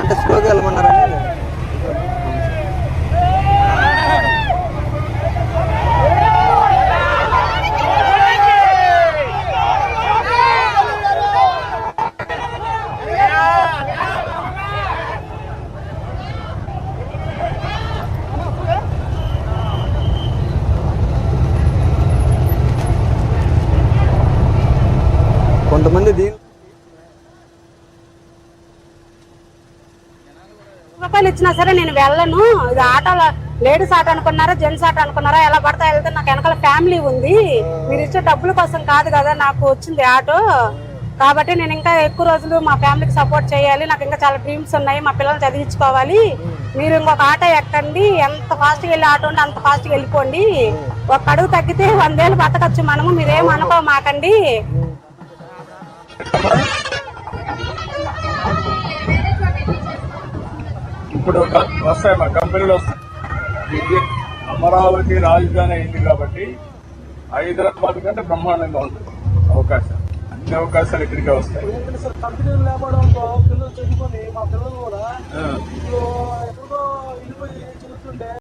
అంటే స్లోగా వెళ్ళమన్నారని. కొంతమంది రూపాయలు ఇచ్చినా సరే నేను వెళ్ళను. ఇది ఆటోలో లేడీస్ ఆటో అనుకున్నారా జెంట్స్ ఆటో అనుకున్నారా, ఎలా పడతా వెళ్తే నాకు వెనకాల ఫ్యామిలీ ఉంది. మీరు ఇచ్చే డబ్బుల కోసం కాదు కదా నాకు వచ్చింది ఆటో. కాబట్టి నేను ఇంకా ఎక్కువ రోజులు మా ఫ్యామిలీకి సపోర్ట్ చేయాలి. నాకు ఇంకా చాలా డ్రీమ్స్ ఉన్నాయి, మా పిల్లలు చదివించుకోవాలి. మీరు ఇంకొక ఆటో ఎక్కండి, ఎంత ఫాస్ట్గా వెళ్ళి ఆటో ఉంటే అంత ఫాస్ట్గా వెళ్ళిపోండి. ఒక అడుగు తగ్గితే 100 ఏళ్ళు బతకచ్చు మనము, మీరేం అనుకో మాకండి. ఇప్పుడు వస్తాయి మా కంపెనీలు వస్తాయి. అమరావతి రాజధాని అయింది కాబట్టి హైదరాబాద్ కంటే బ్రహ్మాండంగా ఉంటుంది అవకాశం. అన్ని అవకాశాలు ఇక్కడికే వస్తాయి. కంపెనీలు లేకపోవడంతో పిల్లలు చదువుకొని మా పిల్లలు కూడా